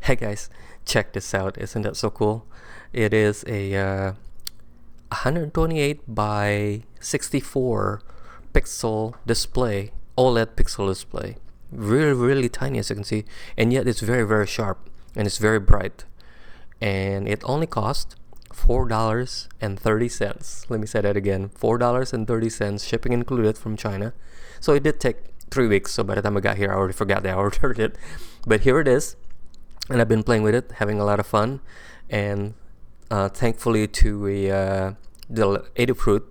Hey guys, check this out. Isn't that so cool? It is a 128 by 64 pixel display, OLED pixel display. Really tiny, as you can see, and yet it's very sharp and it's very bright. And it only cost $4.30. Let me say that again, $4.30, shipping included from China. So it did take 3 weeks. So by the time I got here, I already forgot that I ordered it. But here it is. And I've been playing with it, having a lot of fun, and thankfully to the AdaFruit,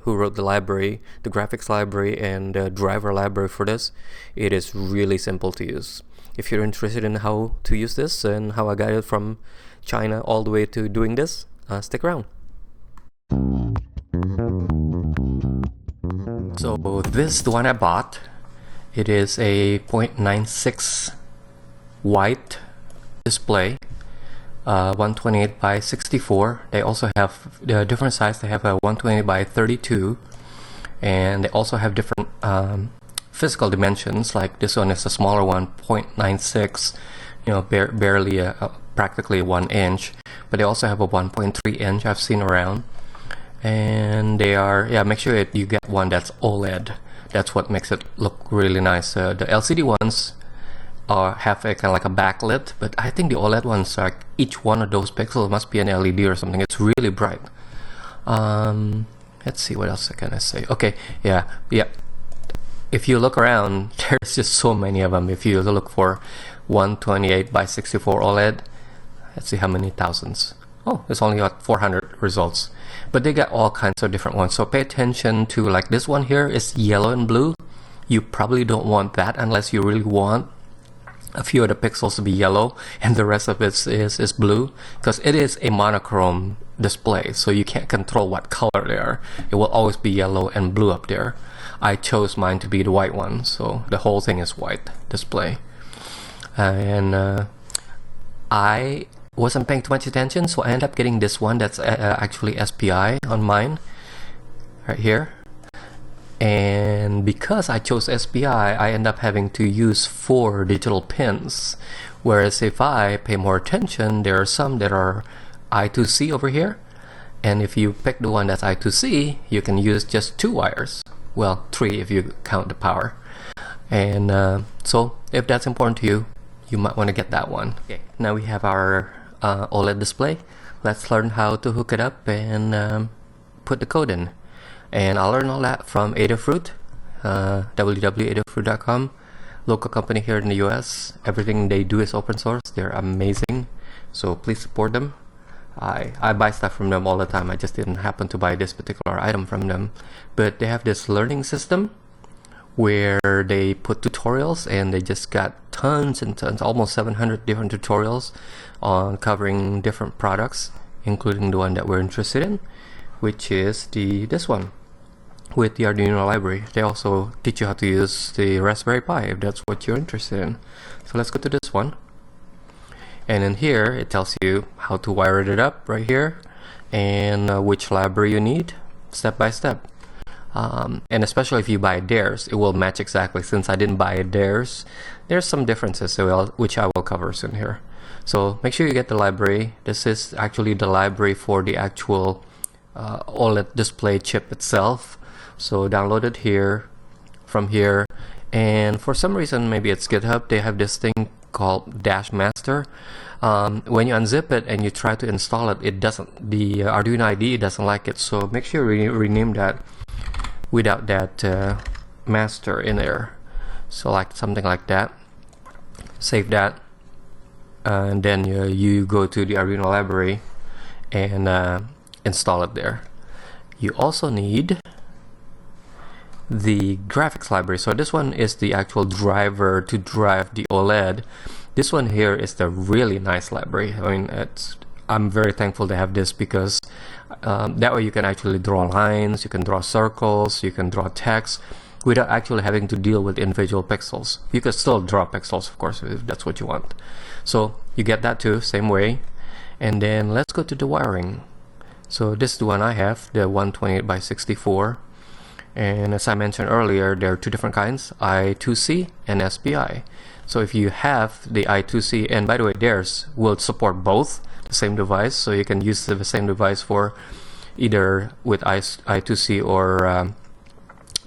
who wrote the library, the graphics library and the driver library for this, it is really simple to use. If you're interested in how to use this and how I got it from China all the way to doing this, stick around. So this is the one I bought. It is a 0.96 white display, 128 by 64. They also have the different size. They have a 120 by 32, and they also have different physical dimensions. Like this one is a smaller one, 0.96, barely practically 1 inch. But they also have a 1.3 inch I've seen around, and they are make sure you get one that's OLED. That's what makes it look really nice. The LCD ones have a kind of like a backlit, but I think the OLED ones, like each one of those pixels must be an LED or something. It's really bright. Let's see, what else can I say? Okay, yeah. If you look around, there's just so many of them. If you look for 128 by 64 OLED, let's see how many thousands. Oh, it's only got 400 results, but they got all kinds of different ones. So pay attention to, like, this one here is yellow and blue. You probably don't want that unless you really want a few of the pixels to be yellow and the rest of it is blue, because it is a monochrome display, so you can't control what color they are. It will always be yellow and blue up there. I chose mine to be the white one, so the whole thing is white display. And I wasn't paying too much attention, so I ended up getting this one that's actually SPI on mine right here. And because I chose SPI, I end up having to use 4 digital pins. Whereas if I pay more attention, there are some that are I2C over here. And if you pick the one that's I2C, you can use just 2 wires. Well, 3 if you count the power. And so if that's important to you, you might want to get that one. Okay, now we have our OLED display. Let's learn how to hook it up and put the code in. And I'll learn all that from AdaFruit, www.adafruit.com, local company here in the US. Everything they do is open source. They're amazing, so please support them. I buy stuff from them all the time. I just didn't happen to buy this particular item from them. But they have this learning system where they put tutorials, and they just got tons and tons, almost 700 different tutorials on covering different products, including the one that we're interested in, which is this one with the Arduino library. They also teach you how to use the Raspberry Pi if that's what you're interested in. So let's go to this one, and in here it tells you how to wire it up right here, and which library you need step by step. And especially if you buy theirs, it will match exactly. Since I didn't buy theirs, there's some differences, which I will cover soon here. So make sure you get the library. This is actually the library for the actual OLED display chip itself. So download it here, from here, and for some reason, maybe it's GitHub, they have this thing called Dash Master. When you unzip it and you try to install it, it doesn't, the Arduino IDE doesn't like it. So make sure you rename that without that master in there. So like something like that. Save that, and then you go to the Arduino library and install it there. You also need the graphics library. So this one is the actual driver to drive the OLED. This one here is the really nice library. I mean, I'm very thankful to have this, because that way you can actually draw lines, you can draw circles, you can draw text without actually having to deal with individual pixels. You can still draw pixels, of course, if that's what you want. So you get that too, same way. And then let's go to the wiring. So this is the one I have, the 128 by 64. And as I mentioned earlier, there are two different kinds, I2C and SPI. So if you have the I2C, and by the way, theirs will support both the same device, so you can use the same device for either with I2C or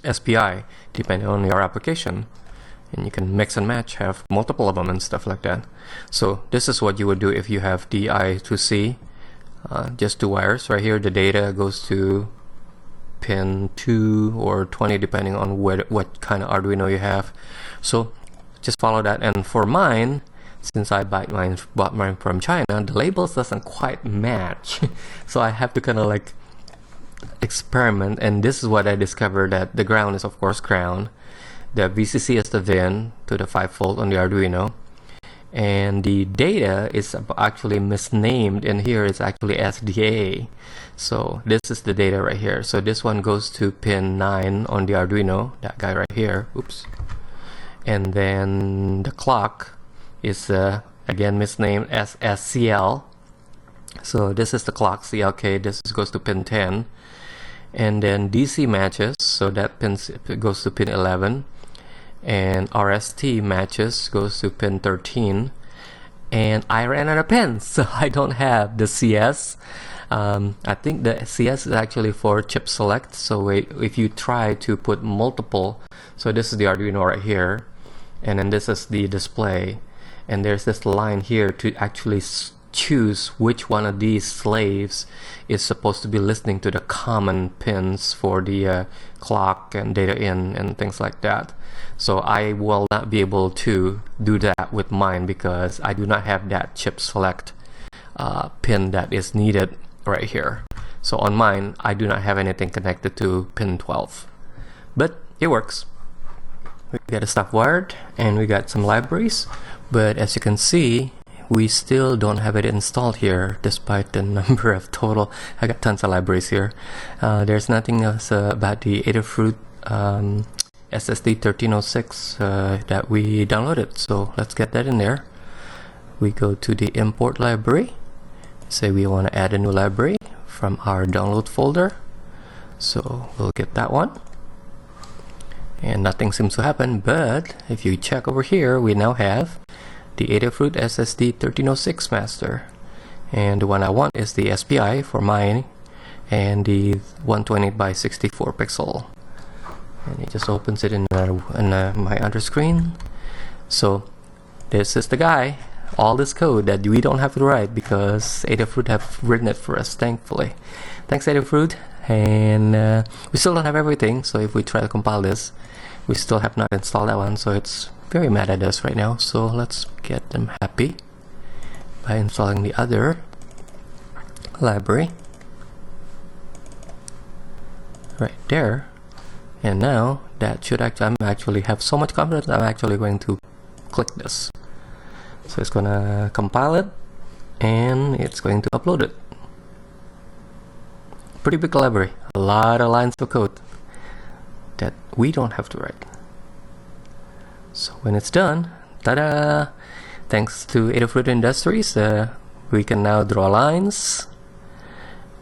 SPI, depending on your application. And you can mix and match, have multiple of them and stuff like that. So this is what you would do if you have the I2C, just two wires. Right here, the data goes to pin 2 or 20, depending on what kind of Arduino you have. So just follow that. And for mine, since I bought mine from China, the labels doesn't quite match. So I have to kind of like experiment, and this is what I discovered, that the ground is of course ground, the VCC is the VIN to the 5V on the Arduino, and the data is actually misnamed in here. It's actually SDA. So this is the data right here. So this one goes to pin 9 on the Arduino, that guy right here. Oops. And then the clock is again misnamed as SCL. So this is the clock, CLK. This goes to pin 10. And then DC matches, so that goes to pin 11. And RST matches, goes to pin 13. And I ran out of pins, so I don't have the CS. I think the CS is actually for chip select. So if you try to put multiple, so this is the Arduino right here, and then this is the display, and there's this line here to actually choose which one of these slaves is supposed to be listening to the common pins for the clock and data in and things like that. So I will not be able to do that with mine because I do not have that chip select pin that is needed right here. So on mine, I do not have anything connected to pin 12, but it works. We got the stuff wired and we got some libraries, but as you can see, we still don't have it installed here despite the number of total. I got tons of libraries here. There's nothing else about the AdaFruit SSD 1306 that we downloaded, so let's get that in there. We go to the import library, say we want to add a new library from our download folder, so we'll get that one. And nothing seems to happen, but if you check over here, we now have the AdaFruit SSD 1306 master, and the one I want is the SPI for mine, and the 128 by 64 pixel, and it just opens it in my other screen. So this is the guy, all this code that we don't have to write because AdaFruit have written it for us, thankfully. Thanks AdaFruit. And we still don't have everything, so if we try to compile this, we still have not installed that one, so it's very mad at us right now. So let's get them happy by installing the other library right there. And now that should I'm actually have so much confidence, I'm actually going to click this. So it's gonna compile it and it's going to upload it. Pretty big library, a lot of lines of code that we don't have to write. So when it's done, ta-da! Thanks to AdaFruit Industries, we can now draw lines.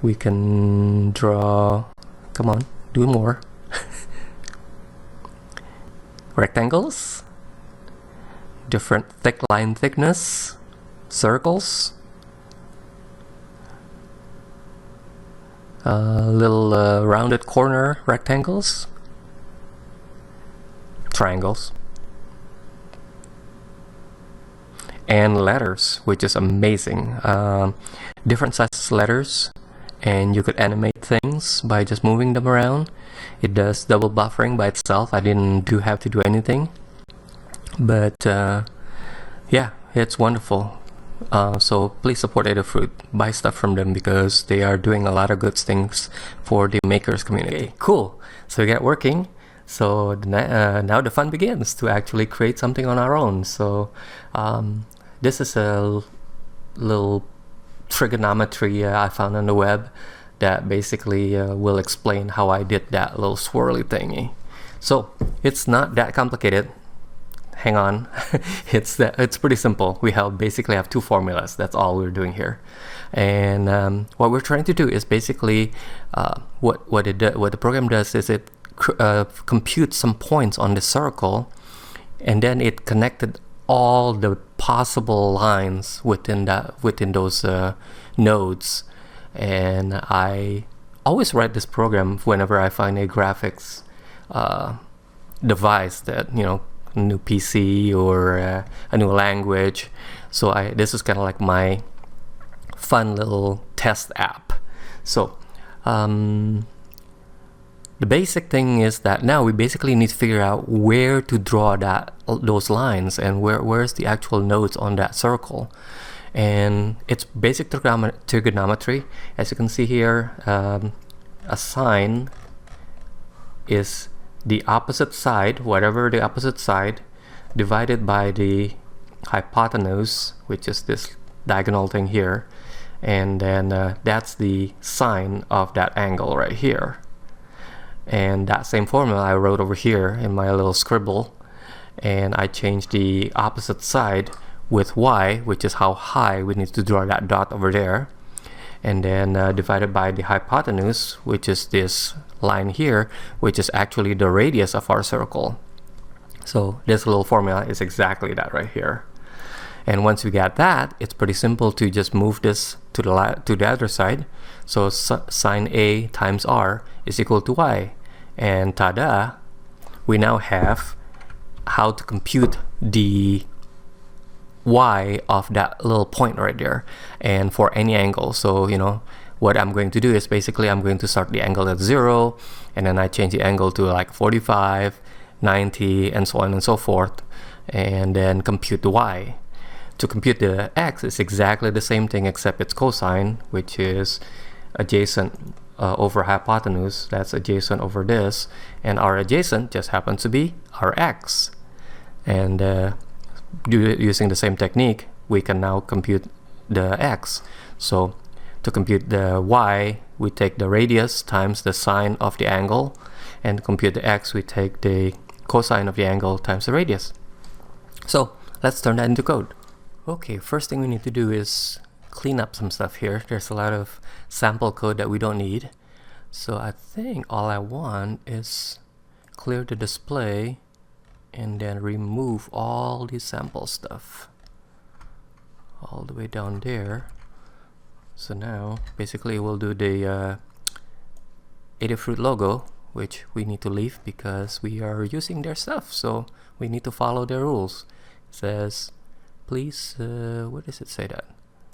We can draw, come on, do more. Rectangles, different line thickness, circles, little rounded corner rectangles, triangles, and letters, which is amazing. Different sizes letters, and you could animate things by just moving them around. It does double buffering by itself. I didn't have to do anything, but yeah, it's wonderful. So please support AdaFruit, buy stuff from them because they are doing a lot of good things for the makers community. Okay, cool, so we get working. So now the fun begins to actually create something on our own. So this is a little trigonometry I found on the web that basically will explain how I did that little swirly thingy. So it's not that complicated. Hang on. It's pretty simple. We basically have two formulas. That's all we're doing here. And what we're trying to do is basically what the program does is it compute some points on the circle, and then it connected all the possible lines within those nodes. And I always write this program whenever I find a graphics device that, you know, a new PC or a new language. So this is kind of like my fun little test app. So the basic thing is that now we basically need to figure out where to draw those lines and where's the actual nodes on that circle. And it's basic trigonometry. As you can see here, a sine is the opposite side, whatever the opposite side, divided by the hypotenuse, which is this diagonal thing here, and then that's the sine of that angle right here. And that same formula I wrote over here in my little scribble, and I changed the opposite side with y, which is how high we need to draw that dot over there, and then divided by the hypotenuse, which is this line here, which is actually the radius of our circle. So this little formula is exactly that right here. And once we got that, it's pretty simple to just move this to the other side. So sine A times R is equal to y. And tada, we now have how to compute the y of that little point right there, and for any angle. So, you know, what I'm going to do is basically I'm going to start the angle at 0, and then I change the angle to like 45, 90, and so on and so forth, and then compute the y. To compute the x, it's exactly the same thing, except it's cosine, which is adjacent over hypotenuse. That's adjacent over this, and our adjacent just happens to be our x. And using the same technique, we can now compute the x. So to compute the y, we take the radius times the sine of the angle, and to compute the x, we take the cosine of the angle times the radius. So let's turn that into code. Okay, first thing we need to do is clean up some stuff here. There's a lot of sample code that we don't need. So I think all I want is clear the display and then remove all the sample stuff all the way down there. So now basically we'll do the AdaFruit logo, which we need to leave because we are using their stuff, so we need to follow their rules. It says please, what does it say that?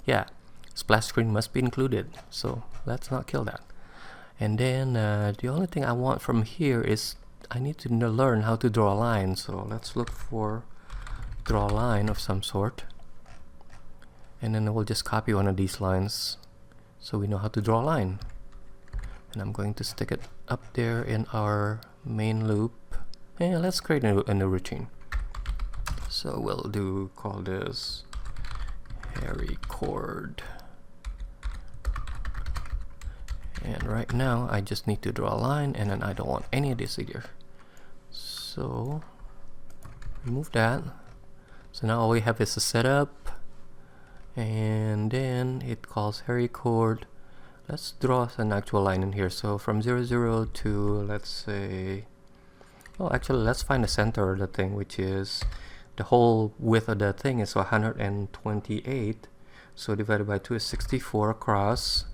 Yeah, splash screen must be included, so let's not kill that. And then the only thing I want from here is I need to learn how to draw a line. So let's look for draw a line of some sort, and then we'll just copy one of these lines so we know how to draw a line. And I'm going to stick it up there in our main loop. And let's create a new routine. So we'll call this Harry chord. And right now I just need to draw a line, and then I don't want any of this either. So remove that. So now all we have is a setup, and then it calls Harry chord. Let's draw an actual line in here. So from 0, 0 to, let's say, well, actually let's find the center of the thing, which is the whole width of the thing is 128. So divided by 2 is 64 across,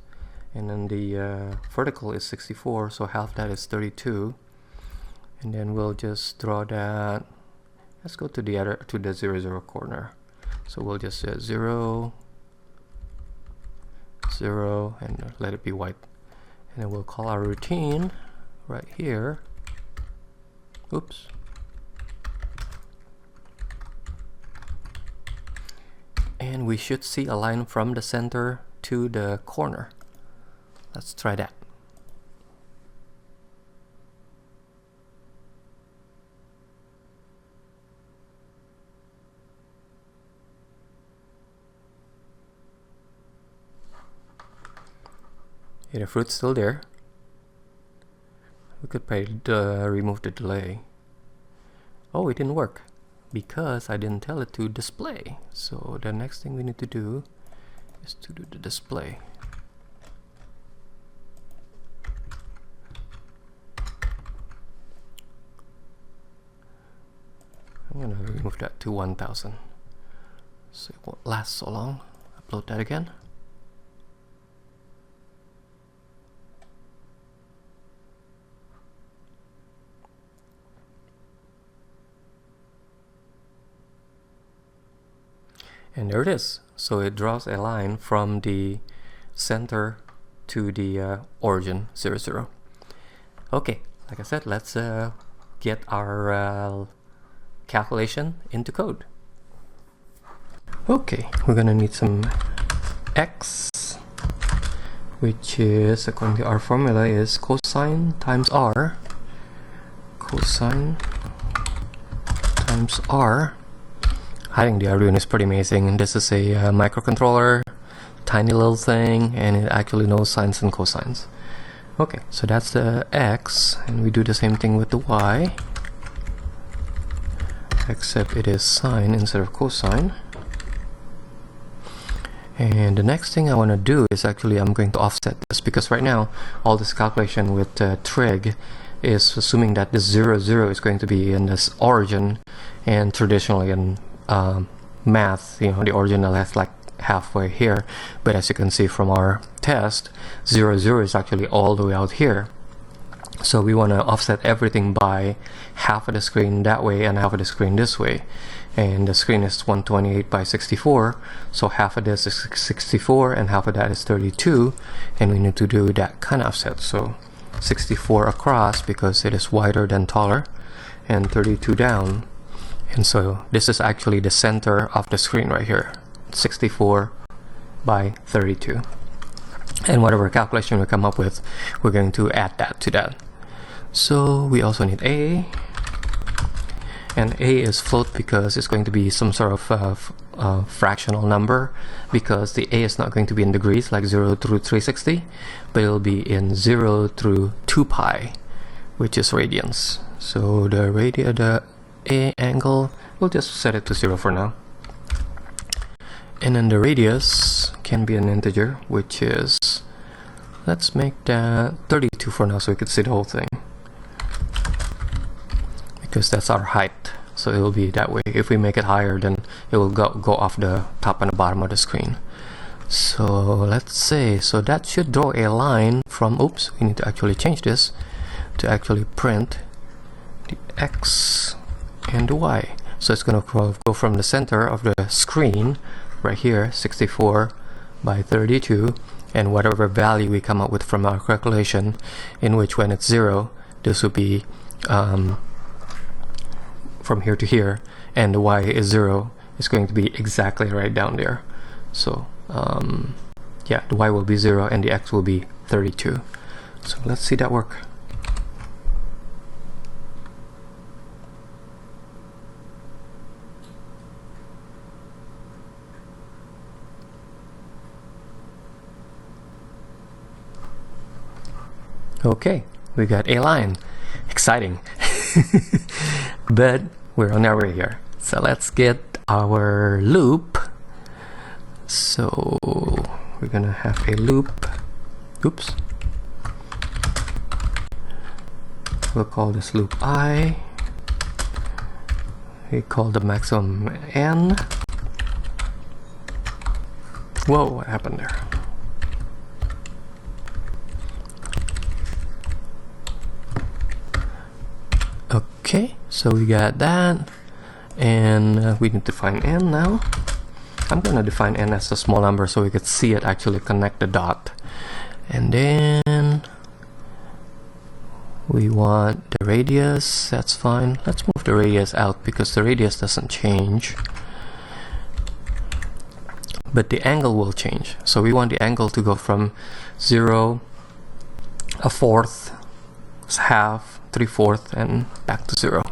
and then the vertical is 64, so half that is 32. And then we'll just draw that. Let's go to the 0, 0 corner. So we'll just say 0, 0, and let it be white. And then we'll call our routine right here. Oops. And we should see a line from the center to the corner. Let's try that. Okay, the fruit's still there. We could probably remove the delay. Oh, it didn't work because I didn't tell it to display. So the next thing we need to do is to do the display. move that to 1000 so it won't last so long. Upload that again. And there it is. So it draws a line from the center to the origin 0, 0. Okay, like I said, let's get our calculation into code. Okay, we're gonna need some x, which is, according to our formula, is cosine times r. Cosine times r. I think the Arduino is pretty amazing. This is a microcontroller, tiny little thing, and it actually knows sines and cosines. Okay, so that's the x, and we do the same thing with the y, except it is sine instead of cosine. And the next thing I want to do is actually I'm going to offset this, because right now all this calculation with trig is assuming that the 0, 0 is going to be in this origin, and traditionally in math, you know, the origin is like halfway here, but as you can see from our test, 0, 0 is actually all the way out here. So we want to offset everything by half of the screen that way and half of the screen this way, and the screen is 128 by 64, so half of this is 64 and half of that is 32, and we need to do that kind of offset. So 64 across because it is wider than taller, and 32 down. And so this is actually the center of the screen right here, 64 by 32. And whatever calculation we come up with, we're going to add that to that. So we also need a, and a is float because it's going to be some sort of fractional number, because the a is not going to be in degrees like 0 through 360, but it'll be in 0 through 2 pi, which is radians. So the a angle, we'll just set it to 0 for now. And then the radius can be an integer, which is, let's make that 32 for now so we can see the whole thing, because that's our height, so it will be that way. If we make it higher, then it will go off the top and the bottom of the screen. So let's say, so that should draw a line from, oops, we need to actually change this to actually print the x and the y. So it's going to go from the center of the screen right here, 64 by 32, and whatever value we come up with from our calculation, in which when it's 0, this will be from here to here, and the y is 0, is going to be exactly right down there. So yeah, the y will be 0 and the x will be 32. So let's see that work. Okay, we got a line. Exciting. But we're on our way here. So let's get our loop. So we're gonna have a loop. Oops. We'll call this loop I. We call the maximum N. Whoa, what happened there? Okay, so we got that, and we need to define n now. I'm going to define n as a small number so we could see it actually connect the dot. And then we want the radius, that's fine. Let's move the radius out because the radius doesn't change, but the angle will change. So we want the angle to go from 0, a fourth, half, 3/4, and back to 0.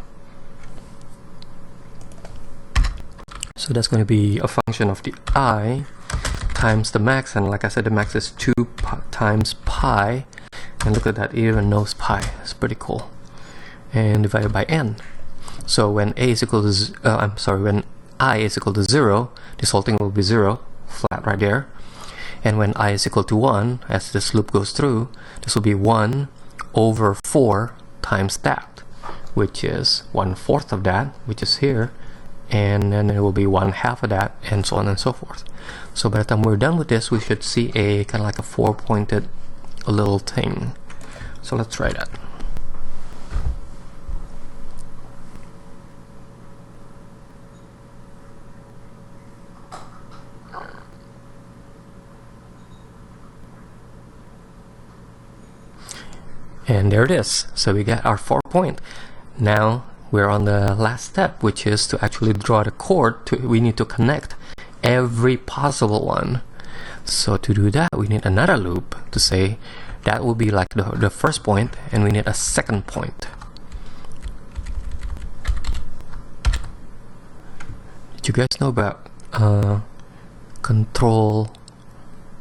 So that's going to be a function of the I times the max, and like I said, the max is 2 times pi, and look at that, it even knows pi. It's pretty cool. And divided by n. So when a is equal to when I is equal to 0, this whole thing will be 0, flat right there. And when I is equal to 1, as this loop goes through, this will be 1 over 4 times that, which is 1/4 of that, which is here, and then it will be 1/2 of that, and so on and so forth. So by the time we're done with this, we should see a kind of like a 4-pointed little thing. So let's try that. And there it is. So we got our 4-point. Now we're on the last step, which is to actually draw the chord. We need to connect every possible one. So to do that, we need another loop to say that will be like the first point, and we need a second point. Did you guys know about control?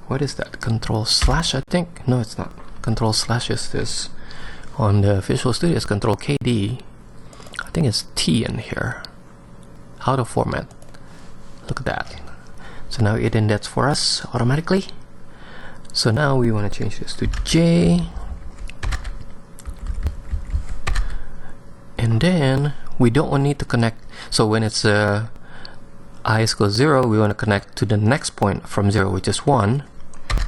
What is that? Control slash, I think? No, it's not. Control slash is this. On the Visual Studio, it's Control KD. I think it's T in here. How to format. Look at that. So now it indents for us automatically. So now we want to change this to J. And then we don't need to connect. So when it's I is equal to 0, we want to connect to the next point from 0, which is 1.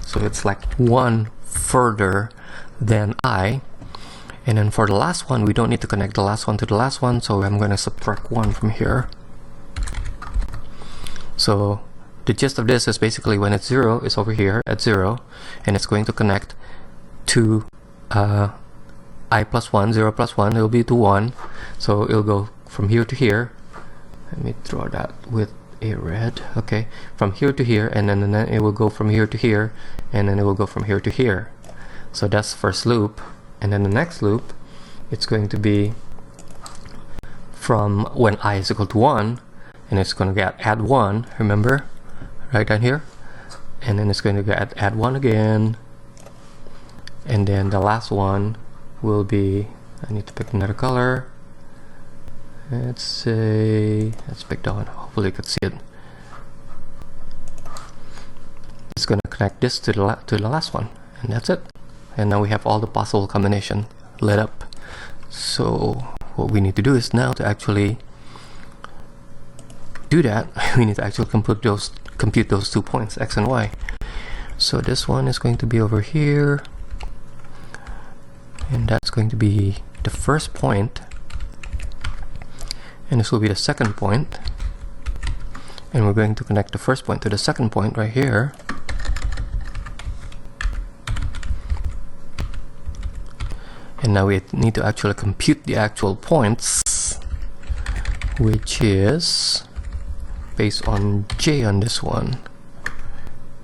So it's like 1 further than I. And then for the last one, we don't need to connect the last one to the last one, so I'm going to subtract 1 from here. So the gist of this is basically when it's 0, it's over here at 0, and it's going to connect to I plus 1, 0 plus 1, it'll be to 1. So it'll go from here to here. Let me draw that with a red. Okay, from here to here, and then it will go from here to here, and then it will go from here to here. So that's the first loop. And then the next loop, it's going to be from when I is equal to 1, and it's going to get add 1, remember, right down here, and then it's going to get add 1 again, and then the last one will be, I need to pick another color. Let's pick that one. Hopefully you can see it. It's going to connect this to the last one, and that's it. And now we have all the possible combination lit up. So what we need to do is now to actually do that, we need to actually compute those 2 points, x and y. So this one is going to be over here, and that's going to be the first point, and this will be the second point, and we're going to connect the first point to the second point right here. And now we need to actually compute the actual points, which is based on J on this one.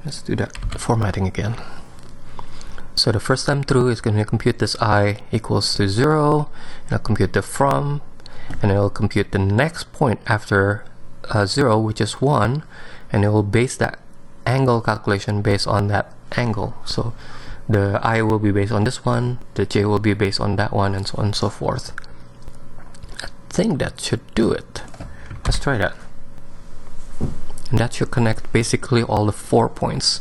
Let's do that formatting again. So the first time through is going to compute this I equals to 0, and I'll compute the from, and it will compute the next point after 0, which is 1, and it will base that angle calculation based on that angle. So the I will be based on this one, the J will be based on that one, and so on and so forth. I think that should do it. Let's try that. And that should connect basically all the 4 points.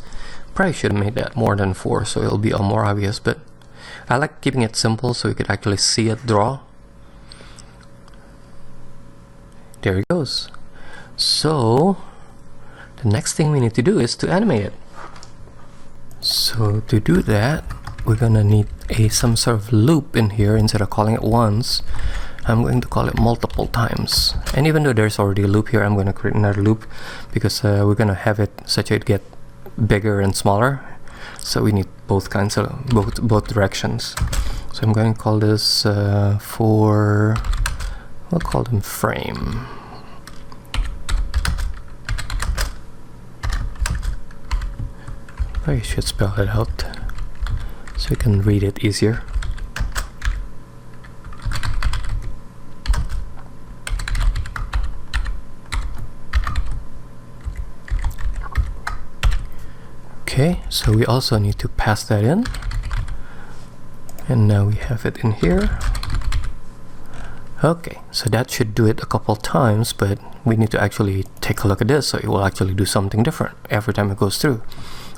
Probably should have made that more than 4, so it'll be more obvious, but I like keeping it simple so you could actually see it draw. There it goes. So the next thing we need to do is to animate it. So to do that, we're gonna need some sort of loop in here. Instead of calling it once, I'm going to call it multiple times. And even though there's already a loop here, I'm going to create another loop because we're going to have it such it get bigger and smaller. So we need both kinds of both directions. So I'm going to call this we'll call them frame. I should spell it out so you can read it easier. Okay, so we also need to pass that in, and now we have it in here. Okay, so that should do it a couple times, but we need to actually take a look at this so it will actually do something different every time it goes through.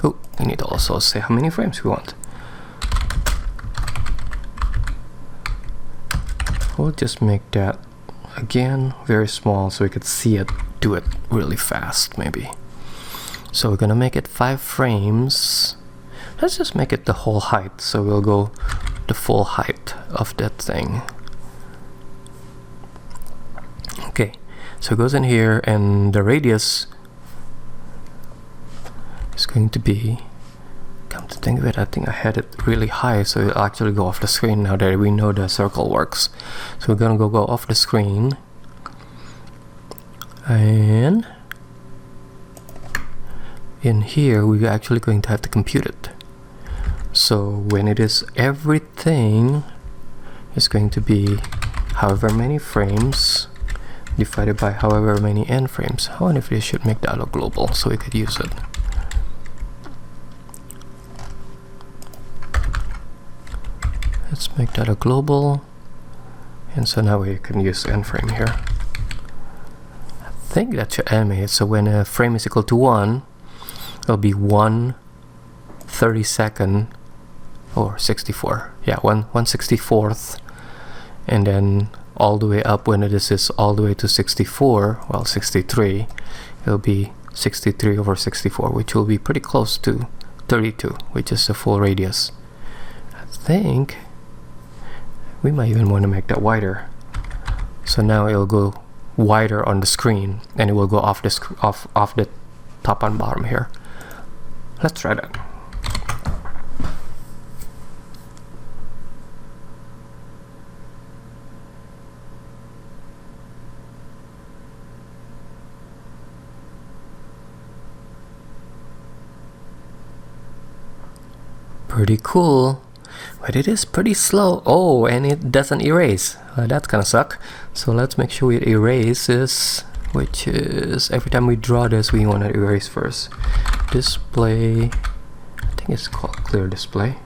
Oh, we need to also say how many frames we want. We'll just make that again, very small, so we could see it, do it really fast maybe. So we're gonna make it 5 frames. Let's just make it the whole height, so we'll go the full height of that thing. Okay, so it goes in here, and the radius is going to be, come to think of it, I think I had it really high, so it'll actually go off the screen now that we know the circle works. So we're gonna go off the screen, and in here we're actually going to have to compute it. So when it is, everything is going to be however many frames divided by however many n frames. I wonder if they should make that a global so we could use it. Let's make that a global, and so now we can use n frame here. I think that should animate it, so when a frame is equal to 1, it'll be 1/32 or 64. Yeah, 1/64th, and then all the way up, when this is all the way to 64, well, 63, it'll be 63/64, which will be pretty close to 32, which is the full radius. I think we might even want to make that wider. So now it'll go wider on the screen, and it will go off the off the top and bottom here. Let's try that. Pretty cool, but it is pretty slow. Oh, and it doesn't erase. That's gonna suck. So let's make sure it erases, which is every time we draw this, we want to erase first. Display, I think it's called clear display.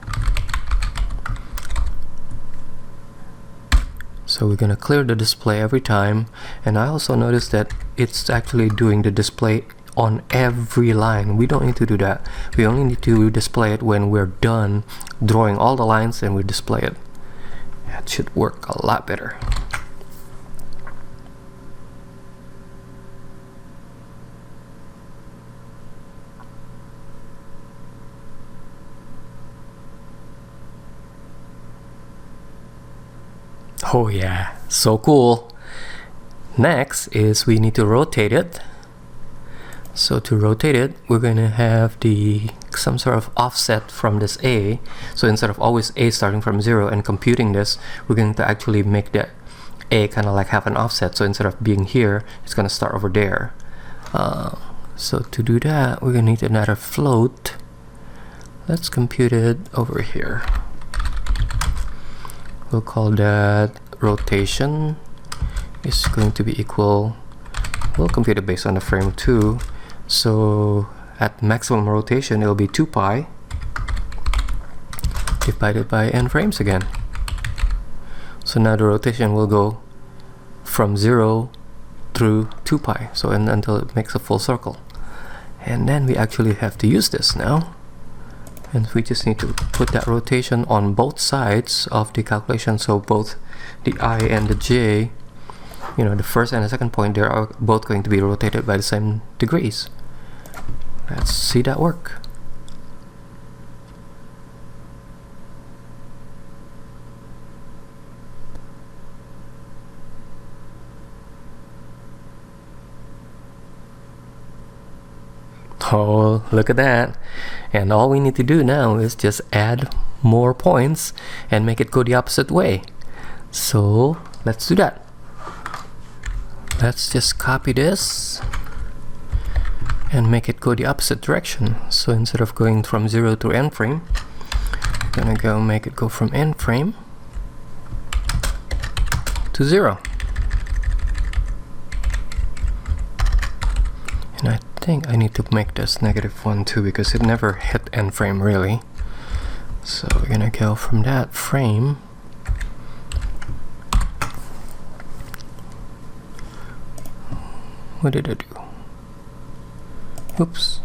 So we're gonna clear the display every time, and I also noticed that it's actually doing the display on every line. We don't need to do that. We only need to display it when we're done drawing all the lines, and we display it. That should work a lot better. Oh yeah, so cool. Next is we need to rotate it. So to rotate it, we're going to have some sort of offset from this A. So instead of always A starting from 0 and computing this, we're going to actually make that A kind of like have an offset. So instead of being here, it's going to start over there. So to do that, we're going to need another float. Let's compute it over here. We'll call that rotation is going to be equal, we'll compute it based on the frame 2. So at maximum rotation, it'll be 2 pi divided by n frames again. So now the rotation will go from 0 through 2 pi, so until it makes a full circle. And then we actually have to use this now, and we just need to put that rotation on both sides of the calculation. So both the I and the j, you know, the first and the second point, they are both going to be rotated by the same degrees. Let's see that work. Oh, look at that. And all we need to do now is just add more points and make it go the opposite way. So let's do that. Let's just copy this and make it go the opposite direction. So instead of going from 0 to n frame, I'm gonna go make it go from n frame to 0. And I think I need to make this -1 too, because it never hit n frame really. So we're gonna go from that frame what did I do? Oops,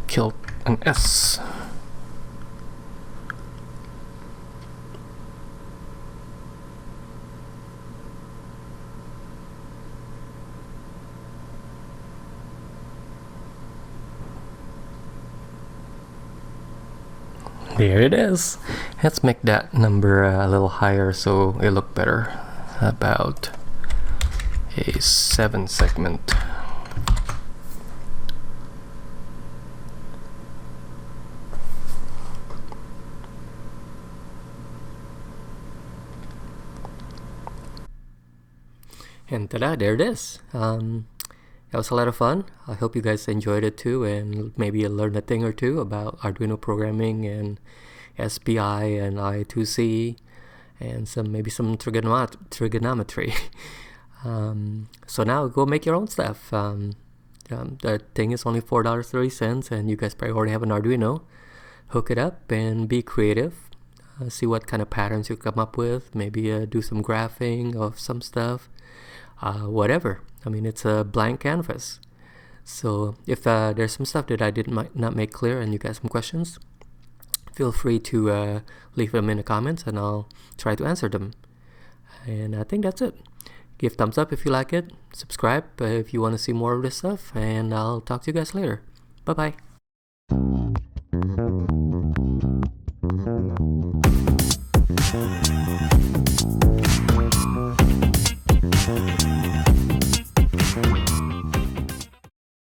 killed an S. There it is. Let's make that number a little higher so it look better. About a 7 segment. And ta-da, there it is. That was a lot of fun. I hope you guys enjoyed it too, and maybe learned a thing or two about Arduino programming and SPI and I2C and maybe some trigonometry. So now go make your own stuff. The thing is only $4.30, and you guys probably already have an Arduino. Hook it up and be creative. See what kind of patterns you come up with. Maybe do some graphing of some stuff. Whatever. I mean, it's a blank canvas. So if there's some stuff that I not make clear and you got some questions, feel free to leave them in the comments and I'll try to answer them. And I think that's it. Give thumbs up if you like it. Subscribe if you want to see more of this stuff. And I'll talk to you guys later. Bye-bye.